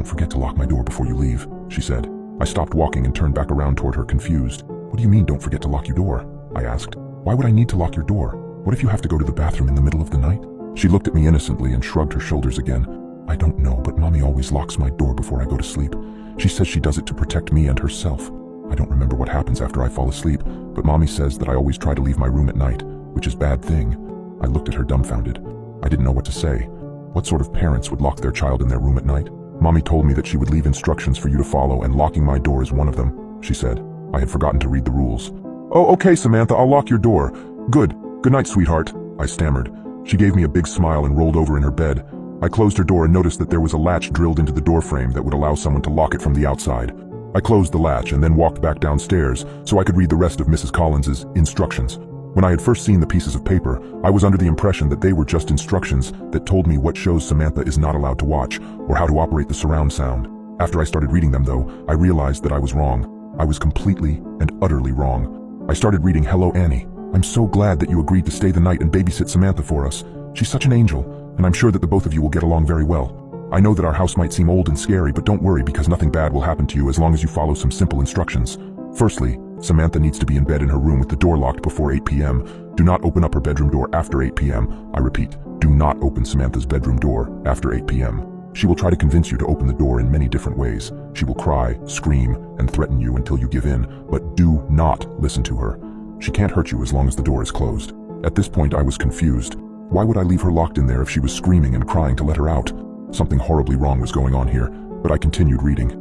"Don't forget to lock my door before you leave," she said. I stopped walking and turned back around toward her, confused. "What do you mean, don't forget to lock your door?" I asked. "Why would I need to lock your door? What if you have to go to the bathroom in the middle of the night?" She looked at me innocently and shrugged her shoulders again. "I don't know, but Mommy always locks my door before I go to sleep. She says she does it to protect me and herself. I don't remember what happens after I fall asleep, but Mommy says that I always try to leave my room at night, which is a bad thing." I looked at her dumbfounded. I didn't know what to say. What sort of parents would lock their child in their room at night? "Mommy told me that she would leave instructions for you to follow, and locking my door is one of them," she said. I had forgotten to read the rules. "Oh, okay, Samantha, I'll lock your door." "Good. Good night, sweetheart," I stammered. She gave me a big smile and rolled over in her bed. I closed her door and noticed that there was a latch drilled into the door frame that would allow someone to lock it from the outside. I closed the latch and then walked back downstairs so I could read the rest of Mrs. Collins's instructions. When I had first seen the pieces of paper, I was under the impression that they were just instructions that told me what shows Samantha is not allowed to watch or how to operate the surround sound. After I started reading them, though, I realized that I was wrong. I was completely and utterly wrong. I started reading "Hello, Annie. I'm so glad that you agreed to stay the night and babysit Samantha for us. She's such an angel, and I'm sure that the both of you will get along very well. I know that our house might seem old and scary, but don't worry because nothing bad will happen to you as long as you follow some simple instructions. Firstly, Samantha needs to be in bed in her room with the door locked before 8 p.m. Do not open up her bedroom door after 8 p.m. I repeat, do not open Samantha's bedroom door after 8 p.m. She will try to convince you to open the door in many different ways. She will cry, scream, and threaten you until you give in, but do not listen to her. She can't hurt you as long as the door is closed." At this point I was confused. Why would I leave her locked in there if she was screaming and crying to let her out? Something horribly wrong was going on here, but I continued reading.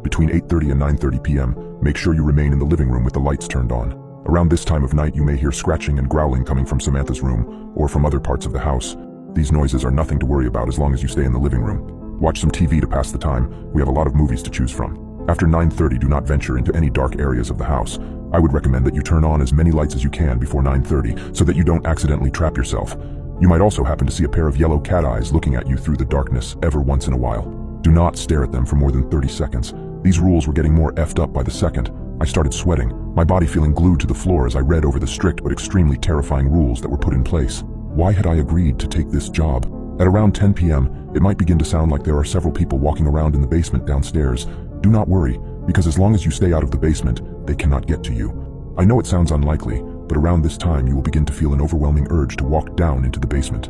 "Between 8:30 and 9:30 p.m., make sure you remain in the living room with the lights turned on. Around this time of night you may hear scratching and growling coming from Samantha's room or from other parts of the house. These noises are nothing to worry about as long as you stay in the living room. Watch some TV to pass the time. We have a lot of movies to choose from. After 9:30, do not venture into any dark areas of the house. I would recommend that you turn on as many lights as you can before 9:30 so that you don't accidentally trap yourself. You might also happen to see a pair of yellow cat eyes looking at you through the darkness every once in a while. Do not stare at them for more than 30 seconds. These rules were getting more effed up by the second. I started sweating, my body feeling glued to the floor as I read over the strict but extremely terrifying rules that were put in place. Why had I agreed to take this job? At around 10 p.m., it might begin to sound like there are several people walking around in the basement downstairs. Do not worry, because as long as you stay out of the basement, they cannot get to you. I know it sounds unlikely, but around this time you will begin to feel an overwhelming urge to walk down into the basement.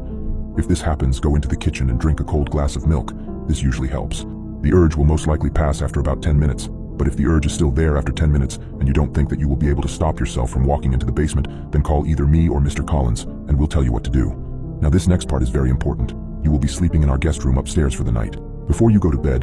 If this happens, go into the kitchen and drink a cold glass of milk. This usually helps. The urge will most likely pass after about 10 minutes, but if the urge is still there after 10 minutes and you don't think that you will be able to stop yourself from walking into the basement, then call either me or Mr. Collins, and we'll tell you what to do. Now this next part is very important. You will be sleeping in our guest room upstairs for the night. Before you go to bed,